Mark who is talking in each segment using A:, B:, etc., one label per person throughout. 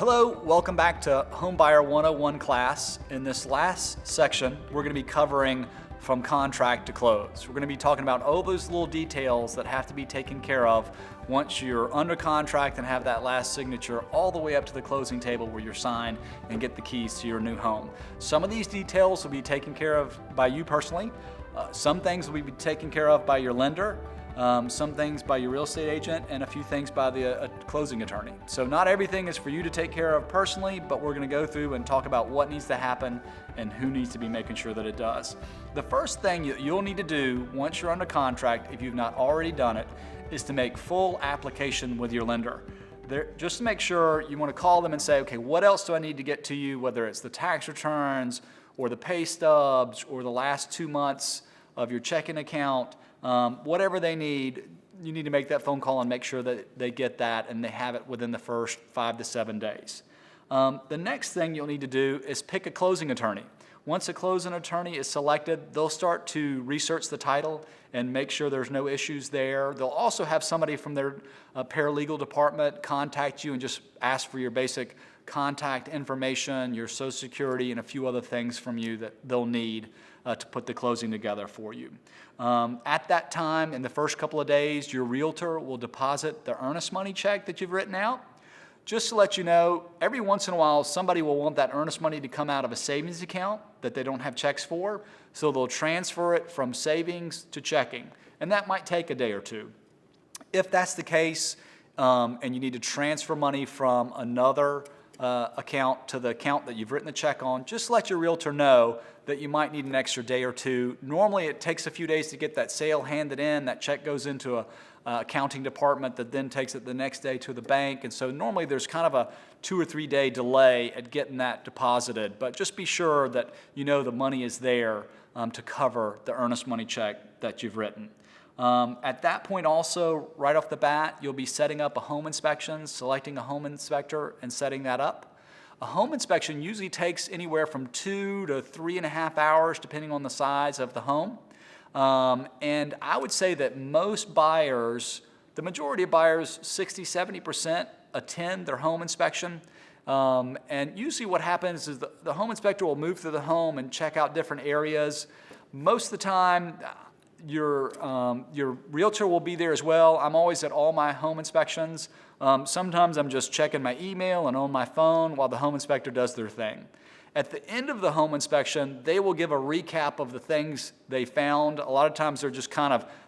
A: Hello, welcome back to Homebuyer 101 class. In this last section, we're going to be covering from contract to close. We're going to be talking about all those little details that have to be taken care of once you're under contract and have that last signature all the way up to the closing table where you're signed and get the keys to your new home. Some of these details will be taken care of by you personally. Some things will be taken care of by your lender. Some things by your real estate agent, and a few things by the closing attorney. So not everything is for you to take care of personally, but we're going to go through and talk about what needs to happen and who needs to be making sure that it does. The first thing you'll need to do once you're under contract, if you've not already done it, is to make full application with your lender. Just to make sure, you want to call them and say, okay, what else do I need to get to you, whether it's the tax returns or the pay stubs or the last 2 months of your checking account. Whatever they need, you need to make that phone call and make sure that they get that and they have it within the first 5 to 7 days. The next thing you'll need to do is pick a closing attorney. Once a closing attorney is selected, they'll start to research the title and make sure there's no issues there. They'll also have somebody from their paralegal department contact you and just ask for your basic contact information, your Social Security, and a few other things from you that they'll need to put the closing together for you. At that time, in the first couple of days, your realtor will deposit the earnest money check that you've written out. Just to let you know, every once in a while, somebody will want that earnest money to come out of a savings account that they don't have checks for, so they'll transfer it from savings to checking, and that might take a day or two. If that's the case, and you need to transfer money from another account to the account that you've written the check on, just let your realtor know that you might need an extra day or two. Normally it takes a few days to get that sale handed in. That check goes into a accounting department that then takes it the next day to the bank, and so normally there's kind of a 2 or 3 day delay at getting that deposited, but just be sure that you know the money is there to cover the earnest money check that you've written. At that point also, right off the bat, you'll be setting up a home inspection, selecting a home inspector and setting that up. A home inspection usually takes anywhere from 2 to 3.5 hours depending on the size of the home. And I would say that most buyers, the majority of buyers, 60–70% attend their home inspection. And usually what happens is the home inspector will move through the home and check out different areas. Most of the time, your realtor will be there as well. I'm always at all my home inspections. Sometimes I'm just checking my email and on my phone while the home inspector does their thing. At the end of the home inspection, they will give a recap of the things they found. A lot of times they're just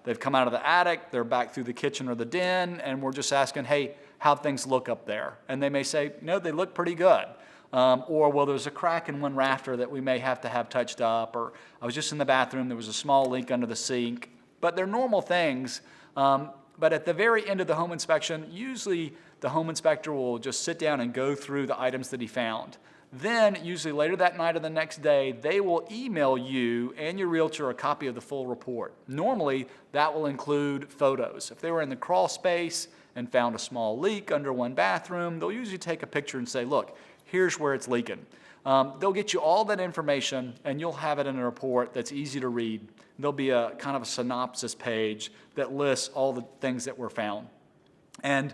A: they've come out of the attic, they're back through the kitchen or the den, and we're just asking, hey, how'd things look up there? And they may say, no, they look pretty good. Or, well, there's a crack in one rafter that we may have to have touched up, or I was just in the bathroom, there was a small leak under the sink. But they're normal things. But at the very end of the home inspection, usually the home inspector will just sit down and go through the items that he found. Then, usually later that night or the next day, they will email you and your realtor a copy of the full report. Normally, that will include photos. If they were in the crawl space and found a small leak under one bathroom, they'll usually take a picture and say, look, here's where it's leaking. They'll get you all that information, and you'll have it in a report that's easy to read. There'll be a kind of a synopsis page that lists all the things that were found. And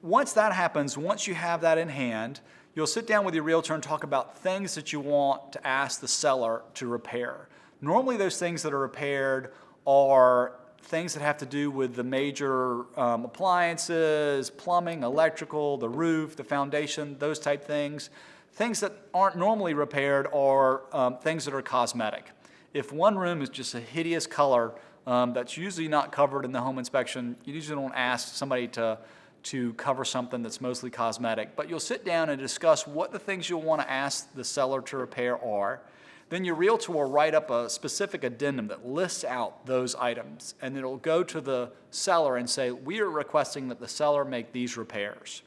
A: once that happens, once you have that in hand, you'll sit down with your realtor and talk about things that you want to ask the seller to repair. Normally those things that are repaired are things that have to do with the major appliances, plumbing, electrical, the roof, the foundation, those type things. Things that aren't normally repaired are things that are cosmetic. If one room is just a hideous color that's usually not covered in the home inspection, you usually don't ask somebody to cover something that's mostly cosmetic. But you'll sit down and discuss what the things you'll want to ask the seller to repair are. Then your realtor will write up a specific addendum that lists out those items, and it'll go to the seller and say, we are requesting that the seller make these repairs.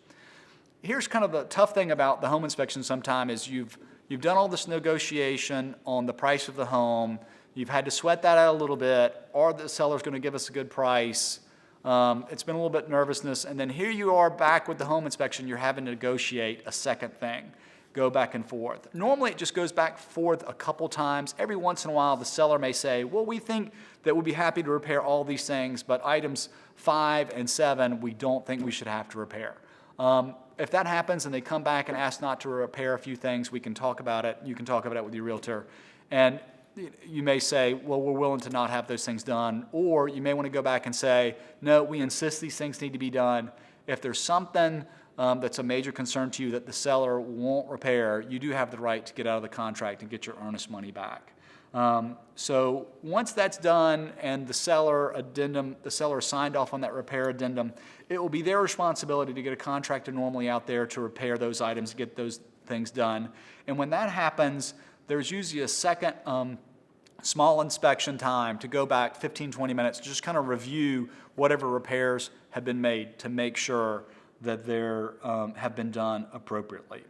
A: Here's kind of the tough thing about the home inspection sometimes is you've done all this negotiation on the price of the home, you've had to sweat that out a little bit, or the seller's going to give us a good price. It's been a little bit nervousness, and then here you are back with the home inspection, you're having to negotiate a second thing. Go back and forth. Normally it just goes back and forth a couple times. Every once in a while the seller may say, well, we think that we'd be happy to repair all these things, but items 5 and 7 we don't think we should have to repair. If that happens and they come back and ask not to repair a few things, we can talk about it. You can talk about it with your realtor. And you may say, well, we're willing to not have those things done. Or you may want to go back and say, no, we insist these things need to be done. If there's something that's a major concern to you that the seller won't repair, you do have the right to get out of the contract and get your earnest money back. So once that's done and the seller signed off on that repair addendum, it will be their responsibility to get a contractor normally out there to repair those items, get those things done. And when that happens, there's usually a second small inspection time to go back 15, 20 minutes to just kind of review whatever repairs have been made to make sure that they have been done appropriately.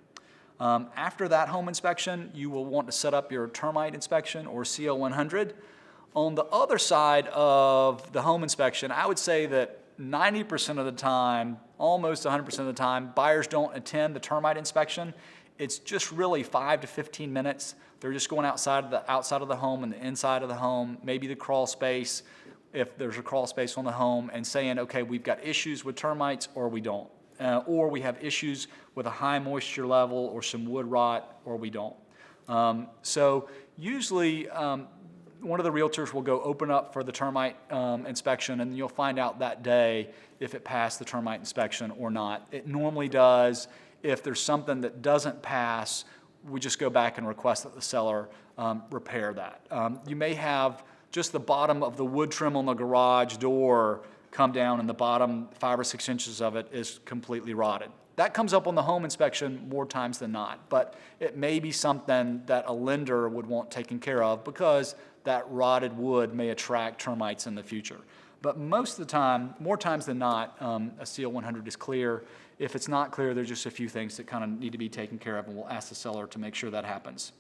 A: After that home inspection, you will want to set up your termite inspection or CO 100. On the other side of the home inspection, I would say that 90% of the time, almost 100% of the time, buyers don't attend the termite inspection. It's just really 5 to 15 minutes. They're just going outside of the home and the inside of the home, maybe the crawl space, if there's a crawl space on the home, and saying, okay, we've got issues with termites or we don't. Or we have issues with a high moisture level or some wood rot, or we don't. So usually one of the realtors will go open up for the termite inspection, and you'll find out that day if it passed the termite inspection or not. It normally does. If there's something that doesn't pass, we just go back and request that the seller repair that. You may have just the bottom of the wood trim on the garage door come down, and the bottom 5 or 6 inches of it is completely rotted. That comes up on the home inspection more times than not, but it may be something that a lender would want taken care of because that rotted wood may attract termites in the future. But most of the time, more times than not, a CO 100 is clear. If it's not clear, there's just a few things that kind of need to be taken care of, and we'll ask the seller to make sure that happens.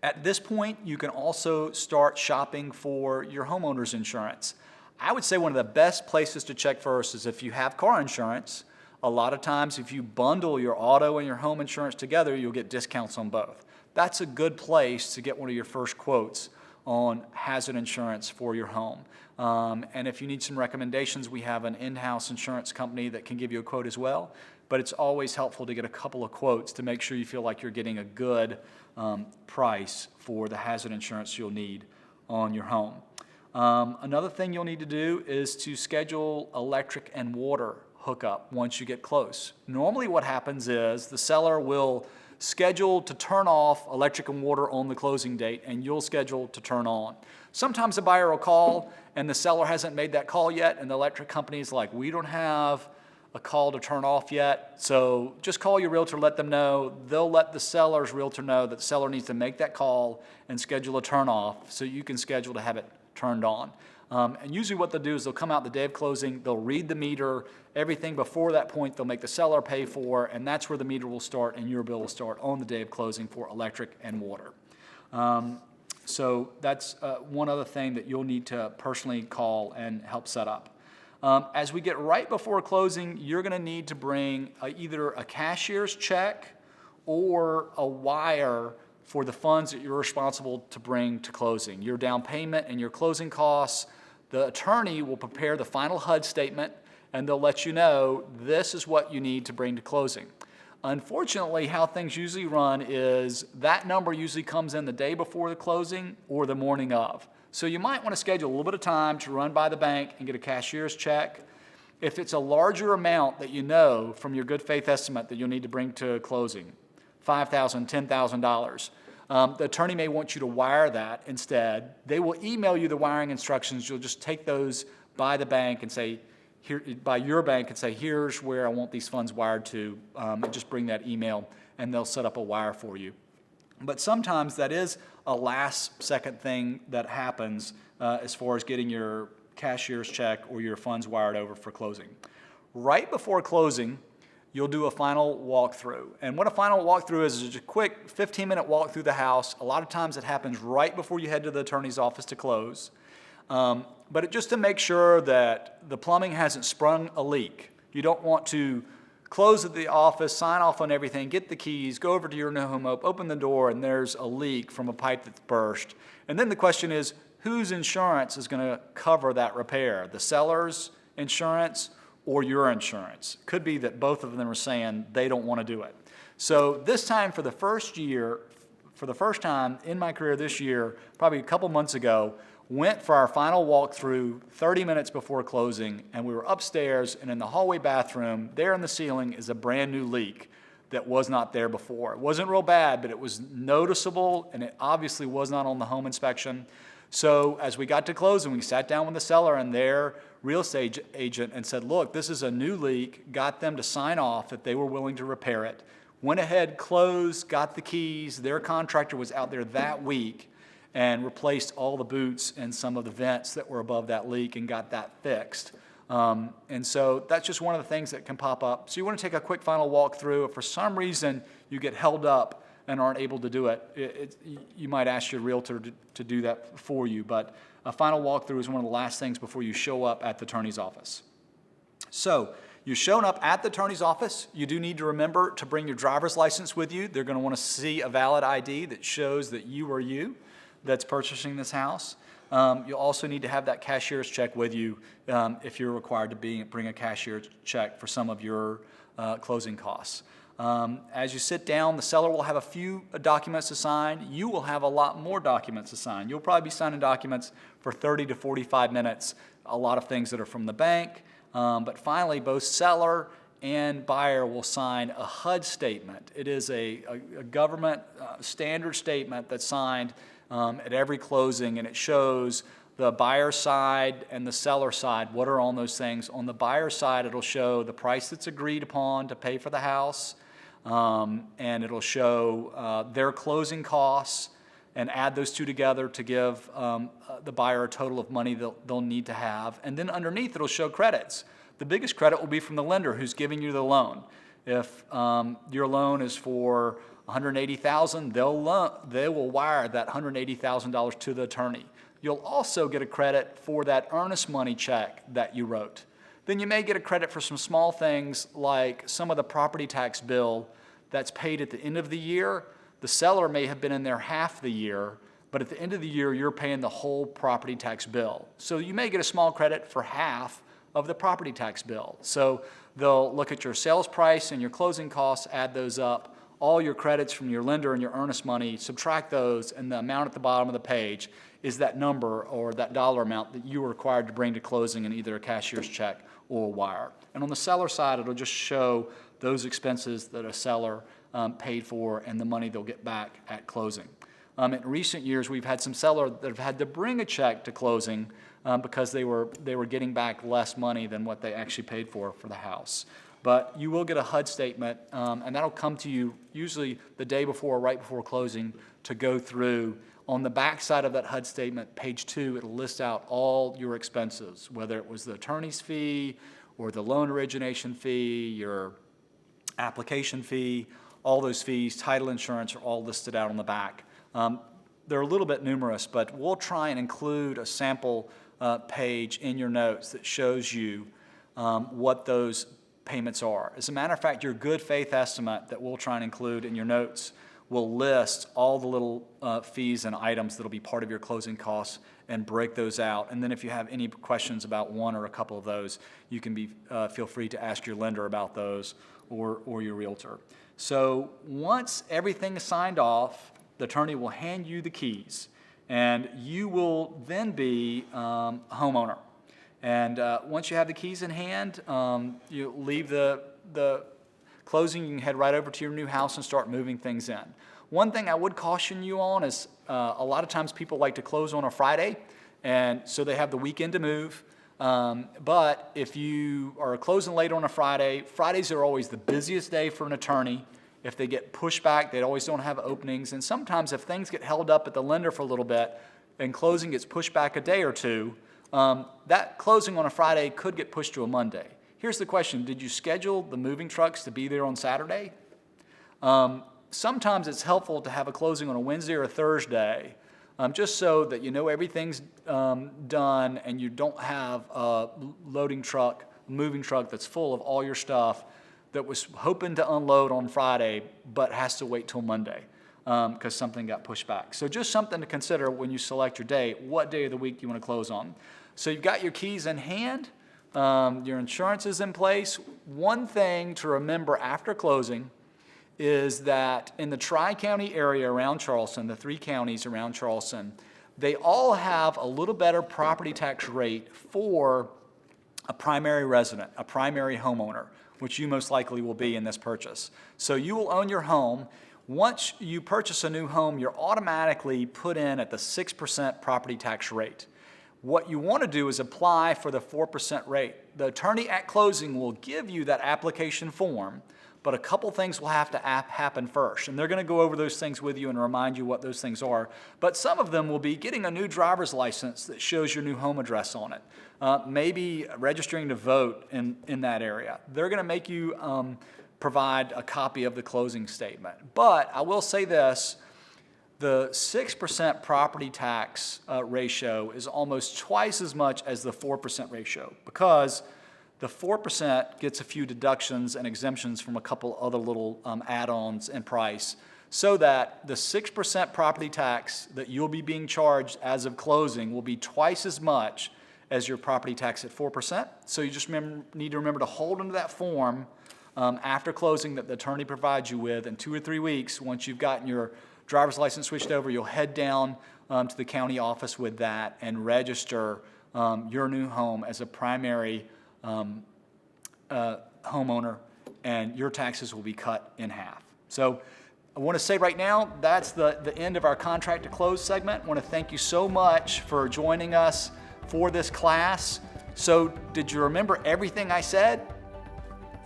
A: At this point, you can also start shopping for your homeowner's insurance. I would say one of the best places to check first is if you have car insurance. A lot of times if you bundle your auto and your home insurance together, you'll get discounts on both. That's a good place to get one of your first quotes on hazard insurance for your home. And if you need some recommendations, we have an in-house insurance company that can give you a quote as well. But it's always helpful to get a couple of quotes to make sure you feel like you're getting a good price for the hazard insurance you'll need on your home. Another thing you'll need to do is to schedule electric and water hookup once you get close. Normally what happens is the seller will schedule to turn off electric and water on the closing date, and you'll schedule to turn on. Sometimes the buyer will call and the seller hasn't made that call yet, and the electric company is like, we don't have a call to turn off yet, so just call your realtor, let them know. They'll let the seller's realtor know that the seller needs to make that call and schedule a turn off so you can schedule to have it turned on. And usually what they'll do is they'll come out the day of closing, they'll read the meter, everything before that point they'll make the seller pay for, and that's where the meter will start and your bill will start on the day of closing for electric and water. So that's one other thing that you'll need to personally call and help set up. As we get right before closing, you're going to need to bring either a cashier's check or a wire for the funds that you're responsible to bring to closing. Your down payment and your closing costs. The attorney will prepare the final HUD statement, and they'll let you know this is what you need to bring to closing. Unfortunately, how things usually run is that number usually comes in the day before the closing or the morning of. So you might want to schedule a little bit of time to run by the bank and get a cashier's check. If it's a larger amount that you know from your good faith estimate that you'll need to bring to closing, $5,000, $10,000, the attorney may want you to wire that instead. They will email you the wiring instructions. You'll just take those by the bank and say, by your bank and say, here's where I want these funds wired to, and just bring that email and they'll set up a wire for you. But sometimes that is a last second thing that happens as far as getting your cashier's check or your funds wired over for closing. Right before closing, you'll do a final walkthrough. And what a final walkthrough is just a quick 15-minute walk through the house. A lot of times it happens right before you head to the attorney's office to close. But just to make sure that the plumbing hasn't sprung a leak. You don't want to close at the office, sign off on everything, get the keys, go over to your new home, open the door, and there's a leak from a pipe that's burst. And then the question is, whose insurance is going to cover that repair? The seller's insurance or your insurance. Could be that both of them are saying they don't want to do it. So this time for the first time in my career this year, probably a couple months ago, went for our final walkthrough 30 minutes before closing, and we were upstairs, and in the hallway bathroom, there in the ceiling is a brand new leak that was not there before. It wasn't real bad, but it was noticeable, and it obviously was not on the home inspection. So as we got to closing, we sat down with the seller and their real estate agent and said, look, this is a new leak, got them to sign off that they were willing to repair it. Went ahead, closed, got the keys. Their contractor was out there that week and replaced all the boots and some of the vents that were above that leak and got that fixed. And so that's just one of the things that can pop up. So you want to take a quick final walkthrough. If for some reason you get held up and aren't able to do it, you might ask your realtor to do that for you. But a final walkthrough is one of the last things before you show up at the attorney's office. So you've shown up at the attorney's office. You do need to remember to bring your driver's license with you. They're going to want to see a valid ID that shows that you are you that's purchasing this house. You'll also need to have that cashier's check with you if you're required to bring a cashier's check for some of your closing costs. As you sit down, the seller will have a few documents to sign. You will have a lot more documents to sign. You'll probably be signing documents for 30 to 45 minutes, a lot of things that are from the bank. But finally, both seller and buyer will sign a HUD statement. It is a government standard statement that's signed at every closing, and it shows the buyer side and the seller side, what are on those things. On the buyer side, it'll show the price that's agreed upon to pay for the house, and it'll show their closing costs, and add those two together to give the buyer a total of money they'll need to have. And then underneath, it'll show credits. The biggest credit will be from the lender who's giving you the loan. If your loan is for $180,000, they will wire that $180,000 to the attorney. You'll also get a credit for that earnest money check that you wrote. Then you may get a credit for some small things like some of the property tax bill that's paid at the end of the year. The seller may have been in there half the year, but at the end of the year, you're paying the whole property tax bill. So you may get a small credit for half of the property tax bill. So they'll look at your sales price and your closing costs, add those up, all your credits from your lender and your earnest money, subtract those, and the amount at the bottom of the page is that number or that dollar amount that you were required to bring to closing in either a cashier's check or a wire. And on the seller side, it'll just show those expenses that a seller paid for and the money they'll get back at closing. In recent years, we've had some sellers that have had to bring a check to closing because they were getting back less money than what they actually paid for the house. But you will get a HUD statement, and that'll come to you usually the day before or right before closing to go through. On the back side of that HUD statement, page 2, it'll list out all your expenses, whether it was the attorney's fee or the loan origination fee, your application fee, all those fees, title insurance are all listed out on the back. They're a little bit numerous, but we'll try and include a sample page in your notes that shows you what those payments are. As a matter of fact, your good faith estimate that we'll try and include in your notes will list all the little fees and items that'll be part of your closing costs and break those out. And then if you have any questions about one or a couple of those, you can feel free to ask your lender about those or your realtor. So once everything is signed off, the attorney will hand you the keys, and you will then be a homeowner. And once you have the keys in hand, you leave the closing, you can head right over to your new house and start moving things in. One thing I would caution you on is a lot of times people like to close on a Friday, and so they have the weekend to move. But if you are closing late on a Friday, Fridays are always the busiest day for an attorney. If they get pushed back, they always don't have openings. And sometimes if things get held up at the lender for a little bit and closing gets pushed back a day or two, that closing on a Friday could get pushed to a Monday. Here's the question: did you schedule the moving trucks to be there on Saturday? Sometimes it's helpful to have a closing on a Wednesday or a Thursday, just so that you know everything's done and you don't have a moving truck that's full of all your stuff that was hoping to unload on Friday but has to wait till Monday because something got pushed back. So just something to consider when you select your day, what day of the week you want to close on. So you've got your keys in hand. Your insurance is in place. One thing to remember after closing is that in the Tri-County area around Charleston, the 3 counties around Charleston, they all have a little better property tax rate for a primary resident, a primary homeowner, which you most likely will be in this purchase. So you will own your home. Once you purchase a new home, you're automatically put in at the 6% property tax rate. What you want to do is apply for the 4% rate. The attorney at closing will give you that application form, but a couple things will have to happen first. And they're going to go over those things with you and remind you what those things are. But some of them will be getting a new driver's license that shows your new home address on it. Maybe registering to vote in that area. They're going to make you provide a copy of the closing statement. But I will say this, the 6% property tax ratio is almost twice as much as the 4% ratio, because the 4% gets a few deductions and exemptions from a couple other little add-ons in price, so that the 6% property tax that you'll be being charged as of closing will be twice as much as your property tax at 4%. So you just need to remember to hold onto that form after closing that the attorney provides you with. In 2 or 3 weeks, once you've gotten your driver's license switched over, you'll head down to the county office with that and register your new home as a primary homeowner, and your taxes will be cut in half. So I want to say right now, that's the end of our contract to close segment. I want to thank you so much for joining us for this class. So did you remember everything I said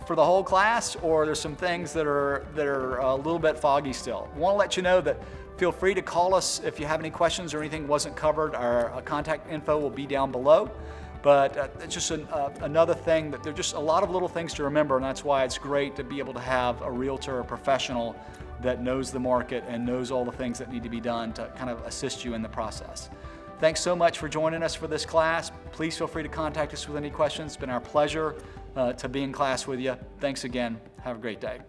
A: for the whole class, or there's some things that are a little bit foggy still? I want to let you know that feel free to call us if you have any questions or anything wasn't covered. Our contact info will be down below. But it's just another thing that there's just a lot of little things to remember, and that's why it's great to be able to have a realtor, a professional that knows the market and knows all the things that need to be done to kind of assist you in the process. Thanks so much for joining us for this class. Please feel free to contact us with any questions. It's been our pleasure to be in class with you. Thanks again. Have a great day.